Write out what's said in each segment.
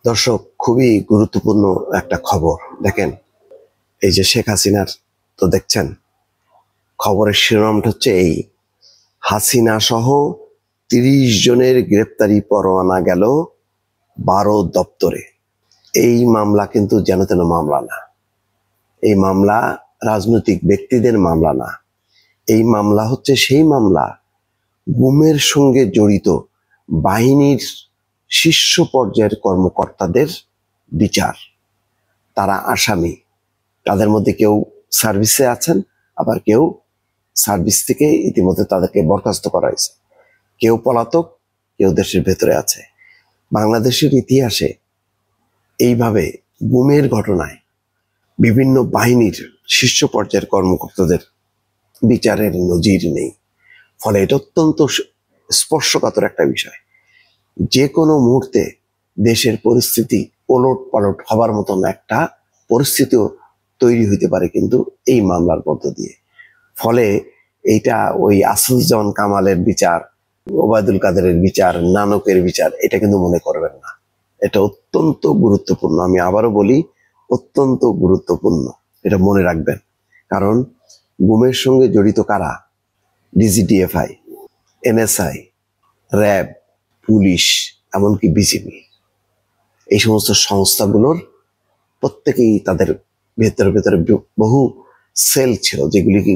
দর্শক, খুবই গুরুত্বপূর্ণ একটা খবর। দেখেন, এই যে শেখ হাসিনার, তো দেখছেন খবরের শিরোনামটা হচ্ছে এই: হাসিনা সহ ৩০ জনের গ্রেপ্তারি পরোয়ানা গেল ১২ দপ্তরে। এই মামলা কিন্তু যেন তেন মামলা না। এই মামলা রাজনৈতিক ব্যক্তিদের মামলা না। এই মামলা হচ্ছে সেই মামলা, গুমের সঙ্গে জড়িত বাহিনীর শীর্ষ পর্যায়ের কর্মকর্তাদের বিচার। তারা আসামি। তাদের মধ্যে কেউ সার্ভিসে আছেন, আবার কেউ সার্ভিস থেকে ইতিমধ্যে তাদেরকে বরখাস্ত করা হয়েছে। কেউ পলাতক, কেউ দেশের ভেতরে আছে। বাংলাদেশের ইতিহাসে এইভাবে গুমের ঘটনায় বিভিন্ন বাহিনীর শীর্ষ পর্যায়ের কর্মকর্তাদের বিচারের নজির নেই। ফলে এটা অত্যন্ত স্পর্শকাতর একটা বিষয়। যে কোনো মুহূর্তে দেশের পরিস্থিতি ওলট পালট হবার মতন একটা পরিস্থিতিও তৈরি হইতে পারে কিন্তু এই মামলার মধ্য দিয়ে। ফলে এইটা ওই আসাদুজ্জামান কামালের বিচার, ওবায়দুল কাদেরের বিচার, নানকের বিচার, এটা কিন্তু মনে করবেন না। এটা অত্যন্ত গুরুত্বপূর্ণ। আমি আবারও বলি, অত্যন্ত গুরুত্বপূর্ণ। এটা মনে রাখবেন। কারণ গুমের সঙ্গে জড়িত কারা? ডিজিডিএফআই, এনএসআই, র্যাব, পুলিশ, এমনকি বিজিবি। এই সমস্ত সংস্থাগুলোর প্রত্যেকেই তাদের ভেতরে ভেতরে বহু সেল ছিল, যেগুলি কি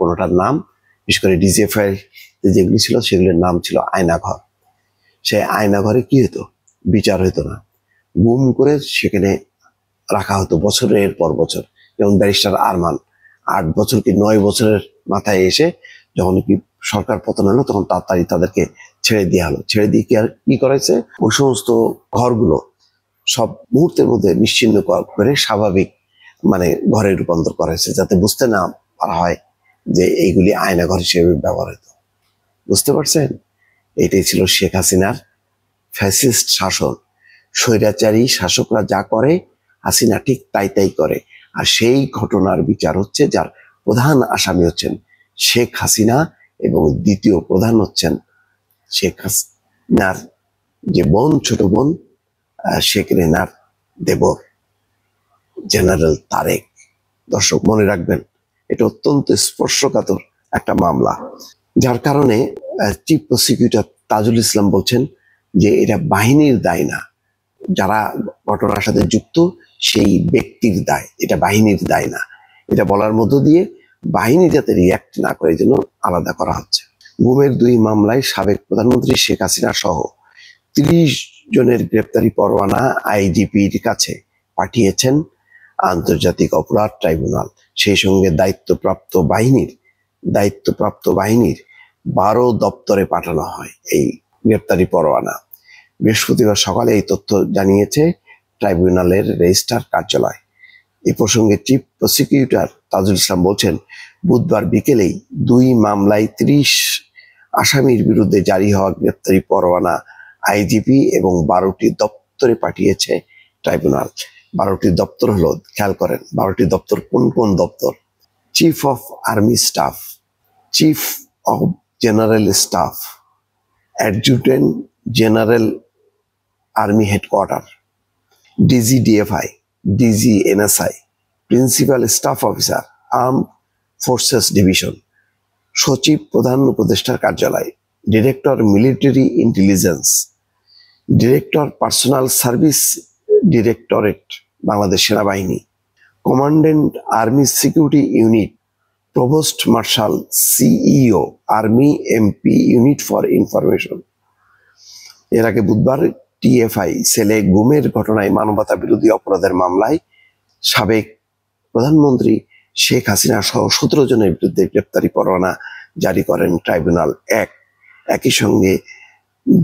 কোনোটার নাম, বিশেষ করে ডিজিএফআই যেগুলি ছিল সেগুলির নাম ছিল আয়নাঘর। সেই আয়নাঘরে কি হতো? বিচার হতো না, গুম করে সেখানে রাখা হতো বছরের পর বছর। যেমন ব্যারিস্টার আরমান ৮ বছর কি ৯ বছরের মাথায় এসে যখন কি সরকার পতন হলো, তখন তাড়াতাড়ি তাদেরকে ছেড়ে দেওয়া হলো। ছেড়ে দিয়ে কি করেছে? ওই সমস্ত ঘরগুলো সব মুহূর্তের মধ্যে নিশ্চিহ্ন করে স্বাভাবিক ঘরে রূপান্তর করা হয়েছে, যাতে বুঝতে না পারা হয় যে এইগুলি আয়নাঘর হিসেবে ব্যবহার হতো। বুঝতে পারছেন? এটাই ছিল শেখ হাসিনার ফ্যাসিস্ট শাসন। স্বৈরাচারী শাসকরা যা করে, হাসিনা ঠিক তাই তাই করে। আর সেই ঘটনার বিচার হচ্ছে, যার প্রধান আসামি হচ্ছেন শেখ হাসিনা এবং দ্বিতীয় প্রধান হচ্ছেন শেখ হাসিনার যে বোন, ছোট বোন, শেখ রেনার দেবর জেনারেল তারেক। দর্শক, মনে রাখবেন, এটা অত্যন্ত স্পর্শকাতর একটা মামলা, যার কারণে চিফ প্রসিকিউটর তাজুল ইসলাম বলছেন যে এটা বাহিনীর দায় না, যারা ঘটনার সাথে যুক্ত সেই ব্যক্তির দায়, এটা বাহিনীর দায় না। এটা বলার মধ্য দিয়ে বাহিনী যাতে রিয়াক্ট না করে, জন্য আলাদা করা হচ্ছে। গুমের ২ মামলায় সাবেক প্রধানমন্ত্রী শেখ হাসিনা সহ ৩০ জনের গ্রেপ্তারি পরোয়ানা আইজিপির কাছে পাঠিয়েছেন আন্তর্জাতিক অপরাধ ট্রাইব্যুনাল। সেই সঙ্গে দায়িত্বপ্রাপ্ত বাহিনীর ১২ দপ্তরে পাঠানো হয় এই গ্রেপ্তারি পরোয়ানা। বৃহস্পতিবার সকালে এই তথ্য জানিয়েছে ট্রাইব্যুনালের রেজিস্ট্রার কার্যালয়। এই প্রসঙ্গে চিফ প্রসিকিউটর তাজুল ইসলাম বলছেন, বুধবার বিকেলেই ২ মামলায় ৩০ আসামির বিরুদ্ধে জারি হওয়া গ্রেপ্তারি পরোয়ানা আইজিপি এবং ১২টি দপ্তরে পাঠিয়েছে ট্রাইব্যুনাল। ১২টি দপ্তর হলো, খেয়াল করেন ১২টি দপ্তর কোন কোন দপ্তর: chief of army staff, chief of general staff, adjutant general army headquarter, DGDFI, DG NSI, principal staff officer, arm forces division, সচিব প্রধান উপদেষ্টার কার্যালয়, director military intelligence, director personal service directorate Bangladesh সেনাবাহিনী, commandant army security unit, provost marshal CEO army MP unit for information. এর আগে বুধবার TFI সেলে গুমের ঘটনায় মানবতা বিরোধী অপরাধের মামলায় সাবেক প্রধানমন্ত্রী শেখ হাসিনা সহ ১৭ জনের বিরুদ্ধে গ্রেপ্তারি পরোয়ানা জারি করেন ট্রাইব্যুনাল ১। একই সঙ্গে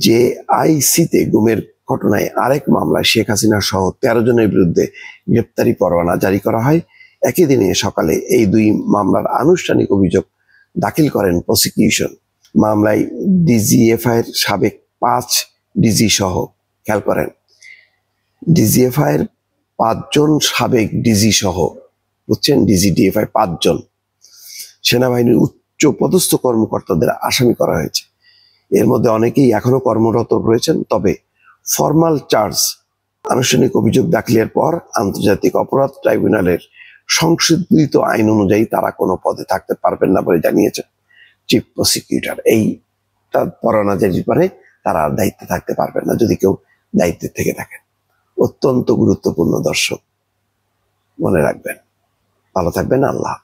যে আইসিতে গুমের ঘটনায় আরেক মামলায় শেখ হাসিনা সহ ১৩ জনের বিরুদ্ধে গ্রেপ্তারি পরোয়ানা জারি করা হয়। একই দিনে সকালে এই ২ মামলার আনুষ্ঠানিক অভিযোগ দাখিল করেন প্রসিকিউশন। মামলায় ডিজিএফআই এর সাবেক ৫ ডিজি সহ, খেয়াল করেন, ডিজিএফআই এর ৫ জন সাবেক ডিজি সহ, বুঝছেন, ডিজিডিএফআই ৫ জন সেনাবাহিনীর উচ্চ পদস্থ কর্মকর্তাদের আসামি করা হয়েছে। এর মধ্যে অনেকেই এখনো কর্মরত রয়েছেন, তবে ফর্মাল চার্জ আনুষ্ঠানিক অভিযোগ দাখিলের পর আন্তর্জাতিক অপরাধ ট্রাইব্যুনালের সংশোধিত আইন অনুযায়ী তারা কোনো পদে থাকতে পারবেন না বলে জানিয়েছেন চিফ প্রসিকিউটর। এই পরোয়ানা জারির পরে তারা আর দায়িত্বে থাকতে পারবেন না যদি কেউ দায়িত্বে থেকে থাকেন। অত্যন্ত গুরুত্বপূর্ণ দর্শক, মনে রাখবেন। ভালো থাকবেন। আল্লাহ।